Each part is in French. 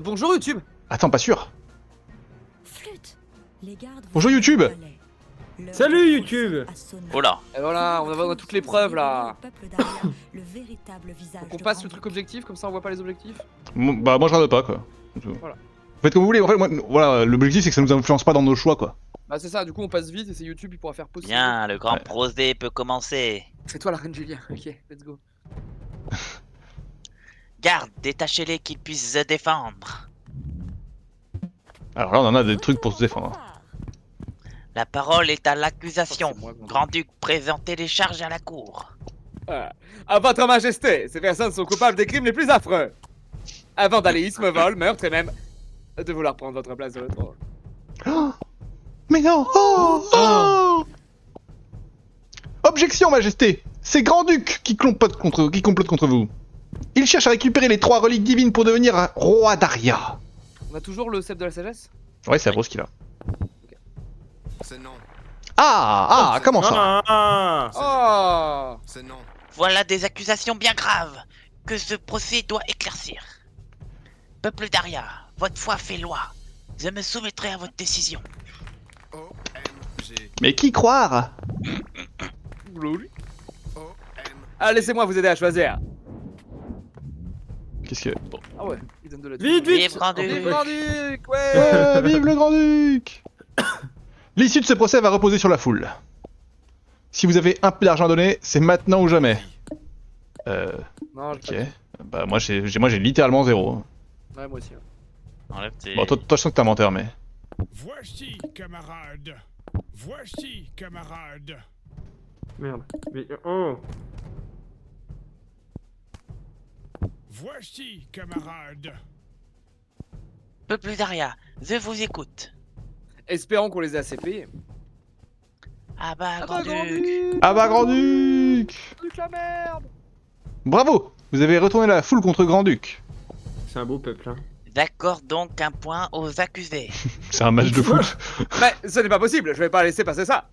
Bonjour YouTube. Attends, pas sûr. Flûte. Les gardes vous Bonjour, YouTube. parlaient. L'heure Salut, du YouTube. procès a sonné. Oh là. Et voilà, on a toutes les preuves là. Le peuple d'Aria, le véritable visage Faut qu'on de passe le Grand truc Duc. objectif, comme ça on voit pas les objectifs. Bah, moi je regarde pas quoi. Voilà. Faites comme vous voulez. En fait, moi, voilà, l'objectif c'est que ça nous influence pas dans nos choix quoi. Bah c'est ça, du coup on passe vite et c'est YouTube, il pourra faire possible. Bien, le grand Ouais. procès peut commencer. C'est toi la reine Julien, ok, let's go. Garde, détachez-les qu'ils puissent se défendre. Alors là, on en a des trucs pour se défendre. La parole est à l'accusation. Oh, c'est moi, Grand-Duc. Grand-Duc, présentez les charges à la cour. À votre majesté, ces personnes sont coupables des crimes les plus affreux. Un vandalisme, vol, meurtre et même de vouloir prendre votre place sur le trône. Mais non. Objection, Majesté. C'est Grand-Duc qui complote contre vous. Il cherche à récupérer les 3 reliques divines pour devenir roi d'Aria. On a toujours le cep de la sagesse. Ouais, c'est la grosse qu'il a. C'est non. Comment ça? Ah, Oh. C'est non. Voilà des accusations bien graves que ce procès doit éclaircir. Peuple d'Aria, votre foi fait loi. Je me soumettrai à votre décision. OMG. Mais qui croire? Lol. OMG. Ah, laissez-moi vous aider à choisir. Qu'est-ce que... Ah ouais, il donne de la Vite, vite. Vive Grand-Duc. Vive Grand-Duc, ouais. Vive le Grand-Duc! L'issue de ce procès va reposer sur la foule. Si vous avez un peu d'argent à donner, c'est maintenant ou jamais. Non, Ok. Bah moi j'ai littéralement 0. Ouais, moi aussi. Ouais. Enlève tes... Bon, toi je sens que t'as menteur, mais... Voici, camarades. Voici, camarades. Merde. Mais, oh. Voici, camarades. Peuple d'Aria, je vous écoute. Espérons qu'on les ait assez payés. Ah bah, Ah bah, Grand-Duc. Grand-Duc. Ah bah Grand-Duc! Grand-Duc la merde. Bravo! Vous avez retourné la foule contre Grand-Duc. C'est un beau peuple, hein. D'accord donc un point aux accusés. C'est un match de foot. Mais ce n'est pas possible, je vais pas laisser passer ça.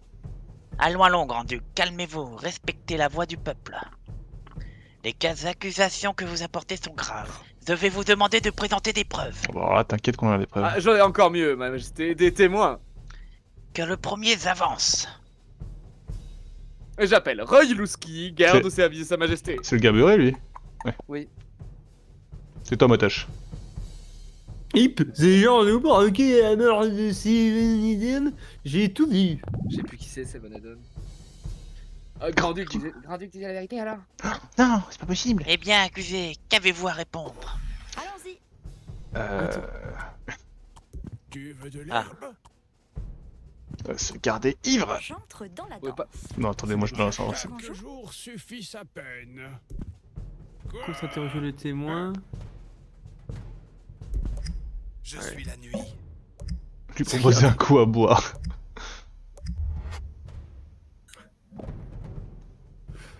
Allons, Grand-Duc, calmez-vous, respectez la voix du peuple. Les accusations que vous apportez sont graves. Je vais vous demander de présenter des preuves. Bon alors là, t'inquiète qu'on a des preuves. Ah, j'en ai encore mieux, ma majesté, des témoins. Que le premier avance. Et j'appelle Roy Louski, garde C'est- au service de sa majesté. C'est le gabeuré lui? Ouais. Oui. C'est toi Motoche. Hip, c'est genre de pour ok, la mort de Steven Eden, j'ai tout vu. Je sais plus qui c'est Van Eden. Grand-Duc disait la vérité alors. Non, c'est pas possible. Eh bien, accusé, qu'avez-vous à répondre? Allons-y. Tu veux de Ah. l'herbe? Se garder ivre. J'entre dans la Ouais, danse. pas- Non, attendez, moi je dois ça. Quelques jours suffit sa peine. Contre-interroger le témoin. Je suis la nuit. Lui proposer un coup à boire.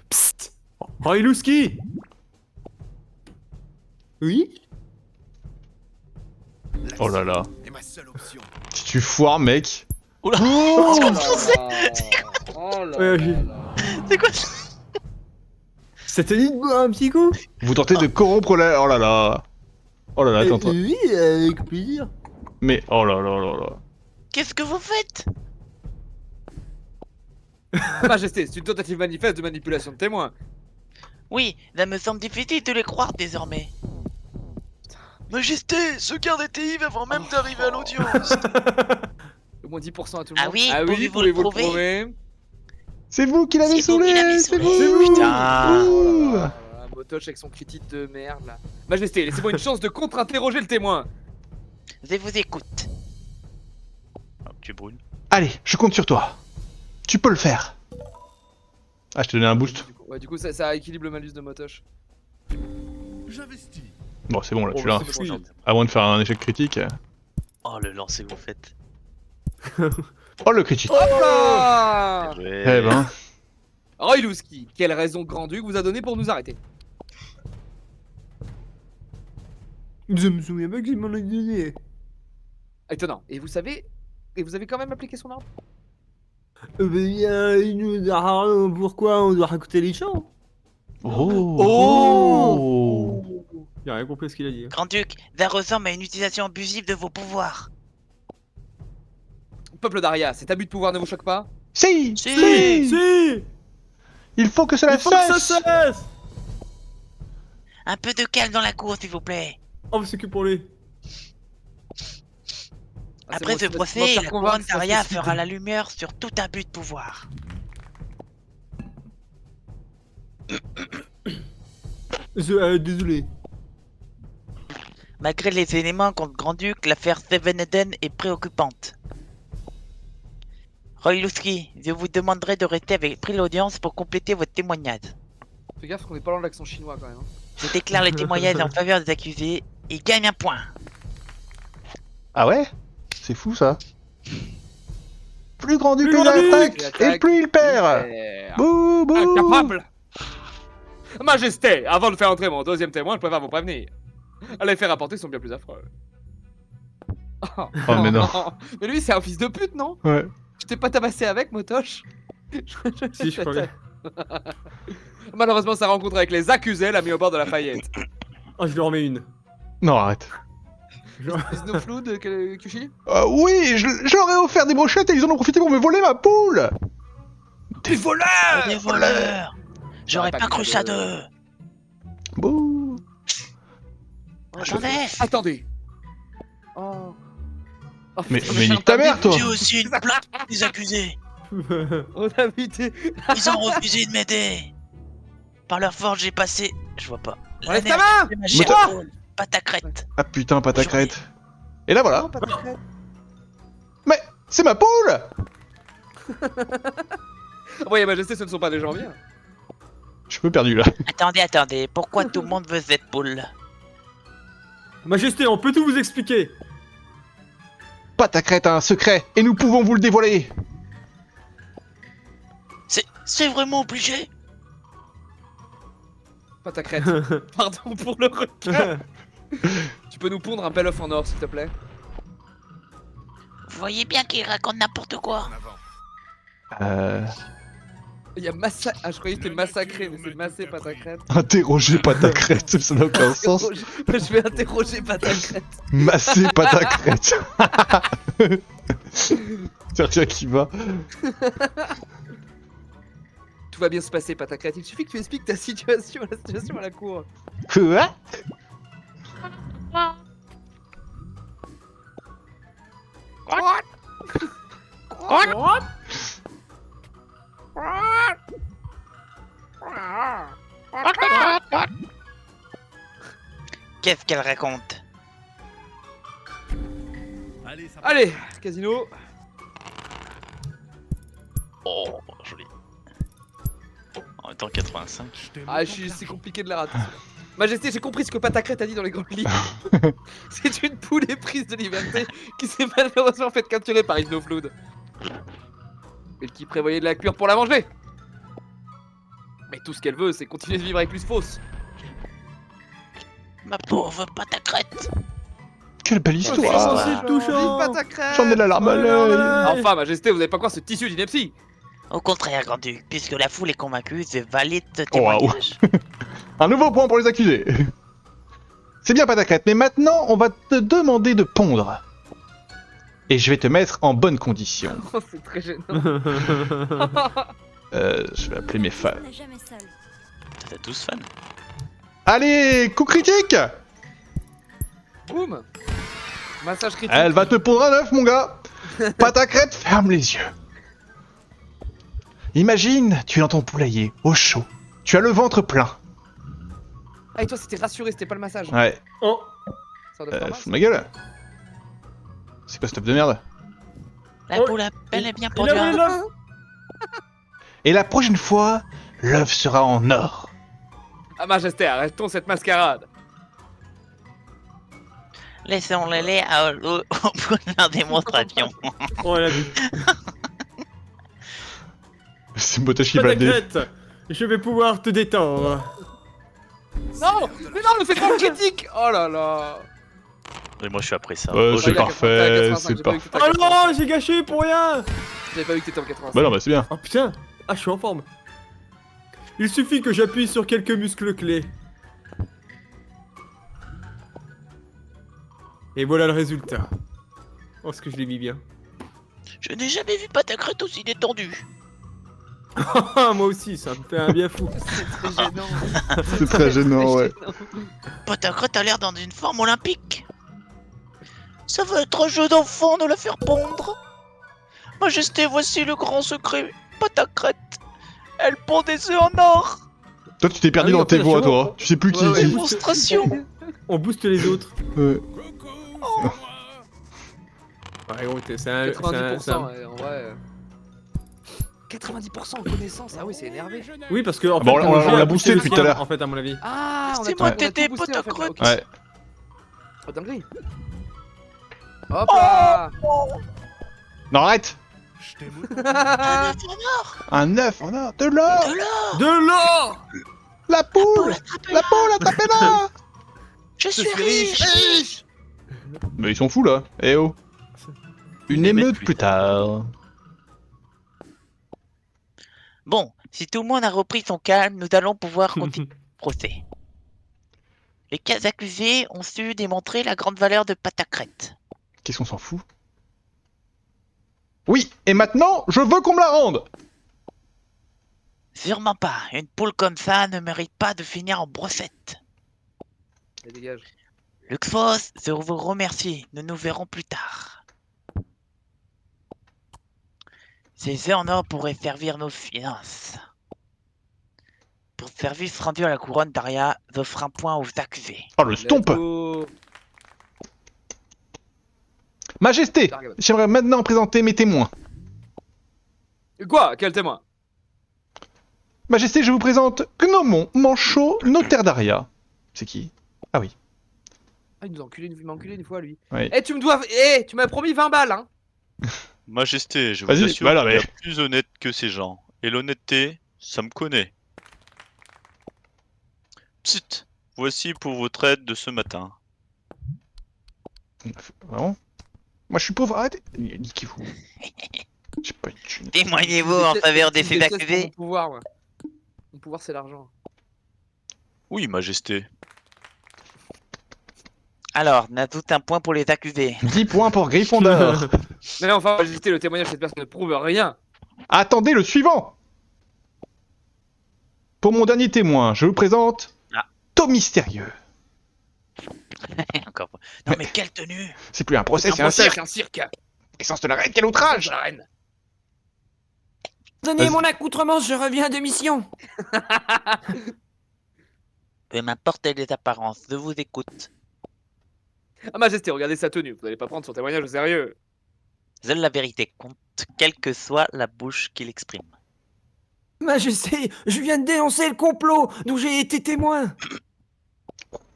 Psst. Railouski. Oui. Oh là là. Et ma seule option. Si tu foires, mec. Oula. Oh là là. Oh là Ouais, là ok. là. C'est quoi ça? Ça te dit de boire un petit coup? Vous tentez de corrompre la... Oh là là. Oh là là, attends. Oui, avec plaisir. Mais oh là là là là. Qu'est-ce que vous faites? Majesté, c'est une tentative manifeste de manipulation de témoins. Oui, ça me semble difficile de les croire désormais. Majesté, ce garde était ivre avant même d'arriver à l'audience. Au moins 10% à tout le Ah monde. oui, ah oui, pouvez-vous pouvez-vous le le prouver prouver? C'est vous qui l'avez C'est vous qui l'avez saoulé. C'est saoulé. vous. Putain. Oh là là, Motoche avec son critique de merde là. Majesté, laissez-moi une chance de contre-interroger le témoin. Je vous écoute. Oh, tu brûles. Allez, je compte sur toi. Tu peux le faire. Ah, je t'ai donné un boost. Du coup ça équilibre le malus de Motoche. J'investis. Bon, c'est bon là, tu l'as. c'est bon, Oui. À moins de faire un échec critique. Oh, le lancer que vous faites. Oh le critique. Hop là. Eh ben. Roy Louski, quelle raison Grand-Duc vous a donné pour nous arrêter? Je me souviens pas qu'il m'en a donné. Étonnant. Et vous avez quand même appliqué son ordre? Il nous a... Pourquoi on doit raconter les chants? Oh. J'ai rien compris à ce qu'il a dit. Grand-Duc, ça ressemble à une utilisation abusive de vos pouvoirs. Peuple d'Aria, cet abus de pouvoir ne vous choque pas? Si, Si. Si. Il faut que cela Il faut que ça cesse. cesse. Un peu de calme dans la cour, s'il vous plaît. Oh, c'est que pour lui. Ah, c'est Après bon, ce c'est bon, procès, c'est bon, la faire couronne convaincre, ça d'Aria se fait. fera la lumière sur tout abus de pouvoir. Désolé. Malgré les éléments contre Grand-Duc, l'affaire Seven Eden est préoccupante. Royluski, je vous demanderai de rester avec prix l'audience pour compléter votre témoignage. Fais gaffe qu'on est pas loin de l'accent chinois quand même. Hein. Je déclare le témoignage en faveur des accusés et gagne un point. Ah ouais? C'est fou ça. Plus grand duc Plus il grand duc attaque, et plus il perd. Bouh bouh. Incapable! Majesté, avant de faire entrer mon deuxième témoin, je préfère vous prévenir. Les faits rapportés sont bien plus affreux. Oh mais non. Mais lui, c'est un fils de pute, non? Ouais. Je t'ai pas tabassé avec, Motoche? Si, je crois bien. Malheureusement, sa rencontre avec les accusés l'a mis au bord de la faillite. Oh, je lui remets une. Non arrête. Snowflou de Kushi? Oui, je leur ai offert des brochettes et ils en ont profité pour me voler ma poule. Des voleurs! Des voleurs! J'aurais pas cru ça d'eux! Bouh. Attendez! Attendez! Oh. Oh, Mais putain, nique j'ai ta entendu- mère toi. J'ai aussi une plainte pour les accusés! On a buté. Ils ont refusé de m'aider! Par leur force, j'ai passé. Je vois pas. Enlève L'année ta main! de ma chère toi Paul, Patacrète. Ah putain, pas ta crête. Et là voilà. Non, pas de crête. Mais c'est ma poule. Voyez, Majesté, ce ne sont pas des gens bien. Je suis un peu perdu là. Attendez, pourquoi tout le monde veut cette poule? Majesté, on peut tout vous expliquer. Pas ta crête a un secret et nous pouvons vous le dévoiler. C'est vraiment obligé? Pas ta crête. Pardon pour le requin. Tu peux nous pondre un bel œuf en or, s'il te plaît? Vous voyez bien qu'il raconte n'importe quoi. En avant. Il y a massa... Ah, je croyais que c'était massacré, mais c'est massé, pas ta crête. Interroger pas ta crête, ça n'a aucun sens. Je vais interroger pas ta crête. Masser pas ta crête. C'est rien qui va. Tout va bien se passer, pas ta crête. Il suffit que tu expliques ta situation, la situation à la cour. Quoi? Qu'est-ce qu'elle raconte? Allez, ça Allez, casino. Oh, joli. En même temps, 85. Ah, c'est compliqué de la rater. Majesté, j'ai compris ce que Patacrète a dit dans les grandes lignes. C'est une poule éprise de liberté qui s'est malheureusement fait capturer par Snowflood. Et qui prévoyait de la cuire pour la manger. Mais tout ce qu'elle veut, c'est continuer de vivre avec plus fausse. Ma pauvre Patacrète. Quelle belle c'est histoire. censé touchant. Vive Patacrète. J'en ai la larme à l'œil. Enfin, Majesté, vous avez pas quoi ce tissu d'ineptie? Au contraire, Grand-Duc, puisque la foule est convaincue, je valide ce Oh, waouh. témoignage. Un nouveau point pour les accusés. C'est bien pas ta crête, mais maintenant on va te demander de pondre. Et je vais te mettre en bonne condition. Oh, c'est très gênant. Je vais appeler mes fans. On n'est jamais seul. T'as tous fans. Allez, coup critique. Boum. Massage critique. Elle va te pondre un œuf, mon gars. Pas ta crête, ferme les yeux. Imagine, tu es dans ton poulailler, au chaud. Tu as le ventre plein. Ah, et toi, c'était rassuré, c'était pas le massage. Ouais, Oh, Sors de pharmacie. fous de ma gueule. C'est quoi ce stuff de merde? La Oh, poule elle est bien il a volé produite. l'œuf. Et la prochaine fois, l'œuf sera en or. Ah, Majesté, arrêtons cette mascarade. Laissons-les à l'eau pour leur démonstration. Oh, elle a vu. C'est Motoche qui Pas va ta le dé. crête. Je vais pouvoir te détendre. Non, mais non, ne fais pas le critique. Oh là là. Et moi je suis après ça. Ouais, Ouais, c'est il a 85, parfait, j'ai c'est pas vu parfait. que t'étais à Oh 85. non, j'ai gâché pour rien. J'avais pas vu que t'étais en 85. Bah non, bah c'est bien. Oh putain. Ah, je suis en forme. Il suffit que j'appuie sur quelques muscles clés. Et voilà le résultat. Oh, ce que je l'ai mis bien. Je n'ai jamais vu Patacrète aussi détendu. Moi aussi, ça me fait un bien fou. C'est très gênant. C'est très gênant, ouais. Patacrète a l'air dans une forme olympique. Ça va être un jeu d'enfant de la faire pondre. Majesté, voici le grand secret. Patacrète, elle pond des œufs en or. Toi, tu t'es perdu Ah oui, dans en tes fait, voix, c'est bon. toi. Tu sais plus qui est Ouais, qui. ouais. Démonstration. On booste les autres. Ouais. Coucou, c'est moi. Ouais, gros, c'est un... 90%, ouais, en vrai. 90% en connaissance, ah oui, c'est énervé. Oui, parce que en Ah bon, fait, on j'ai l'a boosté le depuis tout sien, à l'heure. En fait, à mon avis. Ah, C'est tout- moi, a tout Tété, boosté, en fait, là, ok. Ouais. Oh, dinguerie. Hop là. Non, arrête. Je t'aime. Un œuf en or. De l'or. De l'or. De l'or. La poule. La poule, attrapez-la. Je Je suis suis riche. riche. Mais ils sont fous, là. Eh oh. Une émeute plus tard. Bon, si tout le monde a repris son calme, nous allons pouvoir continuer le procès. Les cas accusés ont su démontrer la grande valeur de Patacrète. Qu'est-ce qu'on s'en fout? Oui, et maintenant, je veux qu'on me la rende. Sûrement pas, une poule comme ça ne mérite pas de finir en brossette. Allez, dégage. Luxfos, je vous remercie, nous nous verrons plus tard. Ces œufs en or pourraient servir nos finances. Pour service rendu à la couronne d'Aria, j'offre un point aux accusés. Oh, le stomp. Let's go. Majesté, j'aimerais maintenant présenter mes témoins. Quoi? Quel témoin? Majesté, je vous présente Gnomon Manchot, notaire d'Aria. C'est qui? Ah oui. Ah, il nous a enculé il m'a enculé une fois, lui. Oui. Eh, tu me dois. Eh, tu m'as promis 20 balles, hein. Majesté, je vous Vas-y, assure voilà, qu'il y a mais- plus honnête que ces gens. Et l'honnêteté, ça me connaît. Psst, voici pour votre aide de ce matin. Vraiment? Moi, je suis pauvre, arrêtez. Niquez-vous. J'ai pas une thune. Témoignez-vous en faveur de Je ces déteste accusés. Mon pouvoir, moi. Mon pouvoir, c'est l'argent. Oui, Majesté. Alors, n'ajoute un point pour les accusés. 10 points pour Gryffondor. Mais enfin, Majesté, le témoignage de cette personne ne prouve rien. Attendez le suivant. Pour mon dernier témoin, je vous présente Ah. Tom Mystérieux. Encore pas. Non mais quelle tenue! C'est plus un procès, c'est un procès, cirque. c'est un cirque. Essence de la reine, quel outrage! La reine. Donnez Vas-y. mon accoutrement, je reviens de mission. Peu m'importe les apparences, je vous écoute. Ah, Majesté, regardez sa tenue. Vous n'allez pas prendre son témoignage au sérieux. Seule la vérité compte, quelle que soit la bouche qu'il exprime. Majesté, je viens de dénoncer le complot dont j'ai été témoin.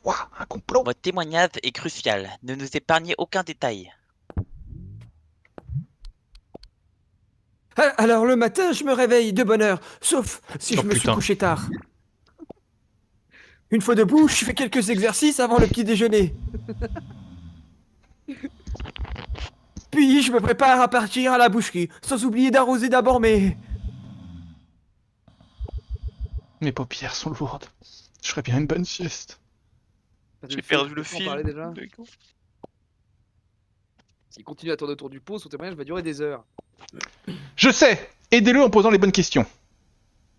Ouah, un complot. Votre témoignage est crucial, ne nous épargnez aucun détail. Alors le matin, je me réveille de bonne heure, sauf si Oh, je me suis putain. couché tard. Une fois debout, je fais quelques exercices avant le petit déjeuner. Puis je me prépare à partir à la boucherie, sans oublier d'arroser d'abord mes... Mes paupières sont lourdes. Je ferais bien une bonne sieste. J'ai perdu le On fil. parlait déjà. S'il continue à tourner autour du pot, son témoignage va durer des heures. Je sais. Aidez-le en posant les bonnes questions.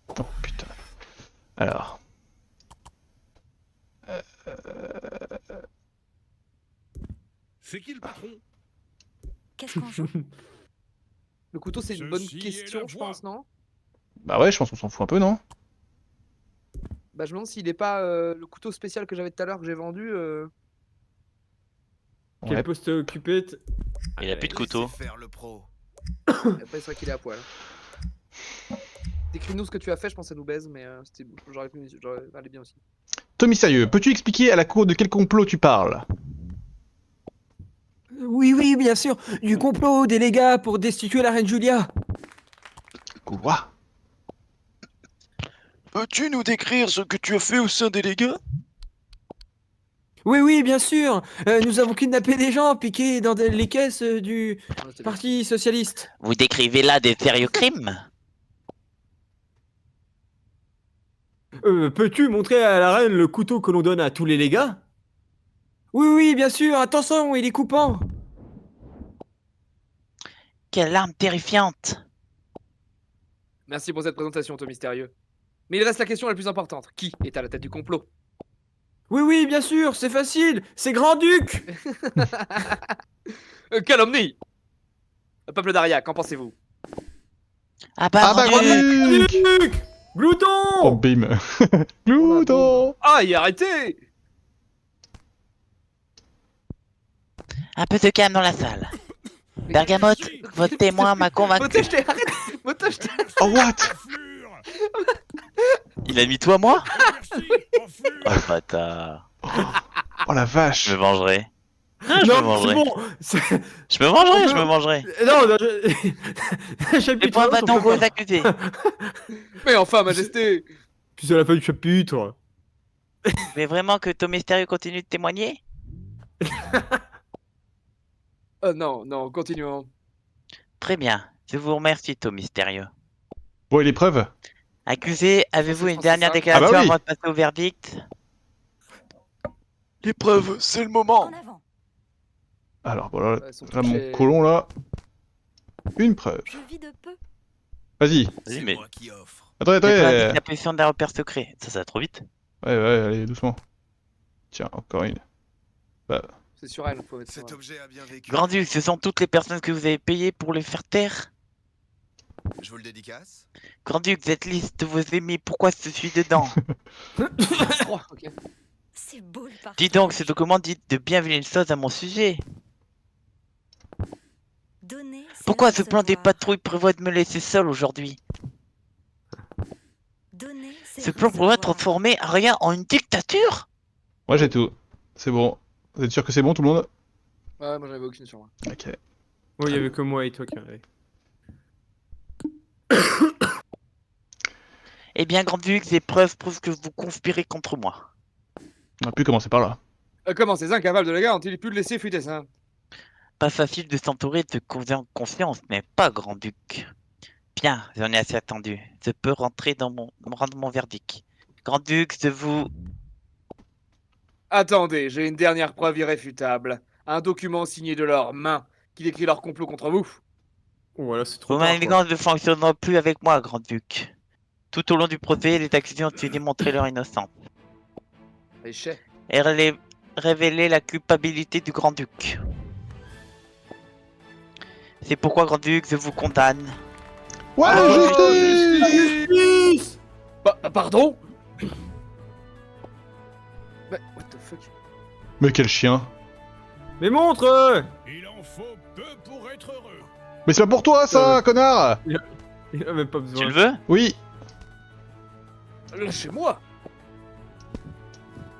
Oh putain. Alors. C'est qui le patron? Qu'est-ce qu'on joue? Le couteau, c'est une Ceci bonne est question, la je voix. pense, non? Bah ouais, je pense qu'on s'en fout un peu, non? Bah, je me demande s'il est pas le couteau spécial que j'avais tout à l'heure que j'ai vendu. Ouais. Quel poste occupé Il a plus de couteau. Faire le pro. Et après, c'est vrai qu'il est à poil. Décris-nous ce que tu as fait, je pense que ça nous baise, mais j'aurais allé bien aussi. Tommy Sérieux, peux-tu expliquer à la cour de quel complot tu parles? Oui, bien sûr. Du complot des légats pour destituer la reine Julia. Quoi? Peux-tu nous décrire ce que tu as fait au sein des légats? Oui, bien sûr. Nous avons kidnappé des gens, piqué dans les caisses du Ah, c'était bien. Parti Socialiste. Vous décrivez là des sérieux crimes? Peux-tu montrer à la reine le couteau que l'on donne à tous les légats? Oui, oui, bien sûr, attention, il est coupant. Quelle arme terrifiante. Merci pour cette présentation, Tom Mystérieux. Mais il reste la question la plus importante. Qui est à la tête du complot? Oui, oui, bien sûr, c'est facile, c'est Grand-Duc. Calomnie! Peuple d'Aria, qu'en pensez-vous? Ah bah, Ah bah, Grand-Duc. Grand-Duc. Duc Oh, Glouton. bim. Glouton. Aïe, arrêtez! Un peu de calme dans la salle. Bergamote, votre témoin m'a convaincu. Moto-jeté, arrête! Moto-jeté! Oh, what? Enflure. Il a mis toi, moi? Merci, enflure. Oh, bâtard. Oh la Je vache. me vengerai. Ah, je me Non, c'est vengerai. bon. c'est- Je me vengerai, je me vengerai. Non, non, je... Les chapitre points 1, bâtons on peut vos pas. accusés. Mais enfin, Majesté! Puis c'est la fin du chapitre. Vous voulez vraiment que Tom Mystérieux continue de témoigner? Non, non, continuons. Très bien. Je vous remercie, Tom Mystérieux. Bon, et l'épreuve? Accusé, avez-vous une Français dernière 5. déclaration Ah bah oui. avant de passer au verdict? L'épreuve, c'est le moment. En avant. Alors, voilà, Ouais, son là, mon toucher- colon, là. Une preuve. Je vis de peu. Vas-y. Vas-y, C'est mais. moi qui offre. Attendez, Je peux attendez. indiquer la position d'un repère secret. Ça va trop vite. Ouais, ouais, allez, doucement. Tiens, encore une. C'est sur elle, faut mettre sur Cet elle. objet a bien vécu. Grand-Duc, ce sont toutes les personnes que vous avez payées pour les faire taire? Je vous le dédicace. Grand-Duc, cette liste de vos ennemis, pourquoi je suis dedans? 3, ok. C'est beau le partage. Dis donc, ce document dit de bien vilaines choses à mon sujet. Donner, c'est Pourquoi ce plan des recevoir. patrouilles prévoit de me laisser seul aujourd'hui? Donner, c'est Ce plan pourrait recevoir. transformer Aria en une dictature? Moi, j'ai tout. C'est bon. Vous êtes sûr que c'est bon, tout le monde? Ouais, moi j'avais aucune sur moi. Ok. Oui, il y avait que moi et toi qui en avait. Eh bien, Grand-Duc, ces preuves prouvent que vous conspirez contre moi. On a pu commencer par là. Comment ces incapables de la garde ont-ils pu le laisser fuiter ça? Pas facile de s'entourer de confiance, mais pas Grand-Duc. Bien, j'en ai assez attendu. Je peux rentrer dans rendre mon verdict. Grand-Duc, je vous... Attendez, j'ai une dernière preuve irréfutable. Un document signé de leurs mains qui décrit leur complot contre vous. Voilà, c'est trop Vos tard, quoi. manigances ne fonctionneront plus avec moi, Grand-Duc. Tout au long du procès, les accusés ont dû démontrer leur innocence Échec. et révéler la culpabilité du Grand-Duc. C'est pourquoi, Grand-Duc, je vous condamne. Ouais, justice! Pardon? Bah, what the fuck? Mais quel chien. Mais montre. Il en faut peu pour être heureux. Mais c'est pas pour toi, ça, connard! Il a même pas besoin. Tu le veux? Oui. Lâchez-moi!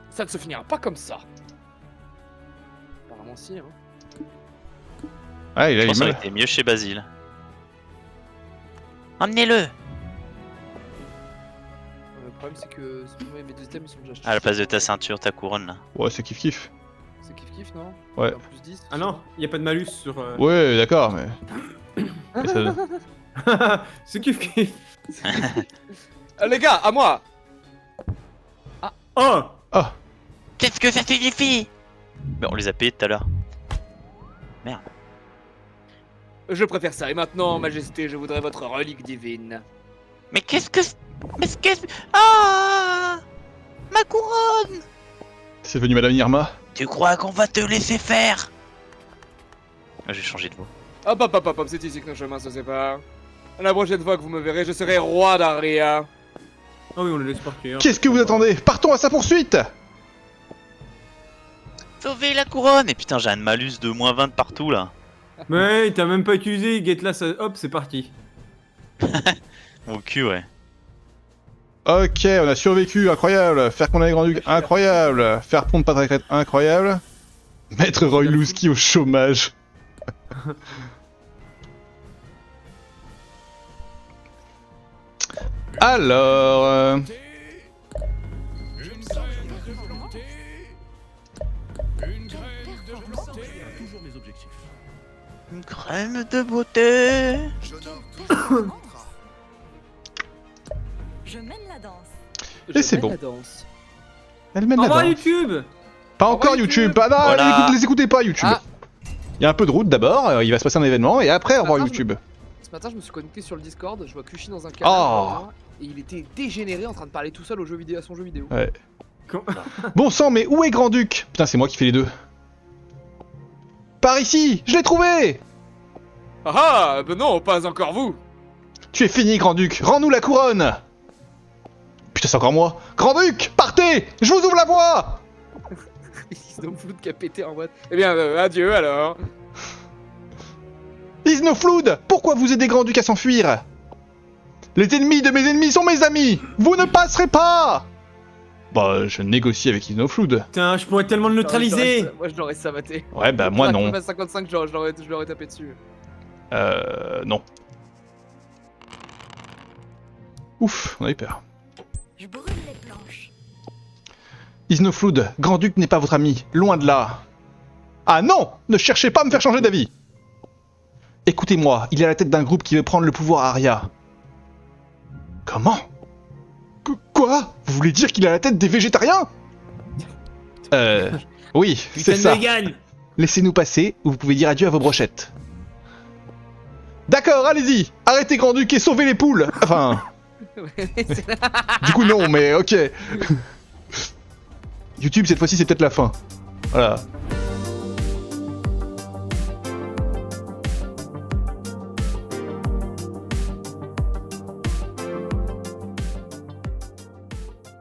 Ça ne se finira pas comme ça. Apparemment si, hein. Ah, il a Je eu pense que ça mal. aurait été mieux chez Basile. Emmenez-le! Le problème c'est que mes deux items ils sont déjà achetés. À la place de ta ceinture, ta couronne là. Ouais, c'est kiff-kiff. C'est kiff-kiff, non? Ouais. En plus 10. Ah non, il y a pas de malus sur. Ouais, d'accord, mais... Et ça- c'est kiff kiff. Les gars, à moi! Oh. Ah, Qu'est-ce que ça signifie? Mais on les a payés tout à l'heure. Je préfère ça. Et maintenant, Majesté, je voudrais votre relique divine. Mais qu'est-ce que... Mais qu'est-ce... Ah! Ma couronne! c'est venu Madame Irma. Tu crois qu'on va te laisser faire? Ah, j'ai changé de voix. Hop, hop, hop, hop, hop, c'est ici que nos chemins se séparent. La prochaine fois que vous me verrez, je serai roi d'Aria. Ah oui, on le laisse partir. Qu'est-ce que vous attendez? Partons à sa poursuite! Sauver la couronne! Et putain, j'ai un malus de moins 20 partout là. Mais t'as même pas utilisé, get là, ça... hop, c'est parti. Mon cul, ouais. Ok, on a survécu, incroyable. Faire condamner Grand-Duc, incroyable. Faire pondre Patrick, incroyable. Mettre Roy Louski au chômage. Alors... Une graine de planter. Une graine de planter. Toujours mes objectifs. Une crème de beauté! J'honore toujours mon contrat. Je mène la danse. Et c'est mène bon. la danse. Elle mène Au la revoir danse. YouTube. Pas Au encore revoir, YouTube. YouTube. Ah non, Voilà. les écoutez pas YouTube. Ah. Il y a un peu de route d'abord, il va se passer un événement et après au revoir Attends, YouTube. Ce matin, je me suis connecté sur le Discord, je vois Kushi dans un canal. Oh. Et il était dégénéré en train de parler tout seul au jeu vidéo, à son jeu vidéo. Ouais. Bon sang, mais où est Grand-Duc? Putain, c'est moi qui fais les deux. Par ici, je l'ai trouvé. Ah ben non, pas encore vous. Tu es fini, Grand-Duc. Rends-nous la couronne. Putain, c'est encore moi. Grand-Duc, partez. Je vous ouvre la voie. Snowflood qui a pété en boîte. Eh bien, adieu alors. Isnoflood, pourquoi vous aidez Grand-Duc à s'enfuir? Les ennemis de mes ennemis sont mes amis. Vous ne passerez pas. Bah, je négocie avec Isnoflood. Putain, je pourrais tellement le neutraliser. Moi, je l'aurais savaté. Ouais, bah moi non. 55, je l'aurais tapé dessus. Non. Ouf, on a eu peur. Je brûle les planches. Isnoflood, Grand-Duc n'est pas votre ami, loin de là. Ah non, ne cherchez pas à me faire changer d'avis. Écoutez-moi, il est à la tête d'un groupe qui veut prendre le pouvoir à Aria. Comment? Quoi? Vous voulez dire qu'il est à la tête des végétariens? Oui, c'est Putain de ça. vegan. Laissez-nous passer, ou vous pouvez dire adieu à vos brochettes. D'accord, allez-y. Arrêtez Grand-Duc et sauvez les poules. Enfin... Du coup non, mais ok. YouTube, cette fois-ci, c'est peut-être la fin. Voilà.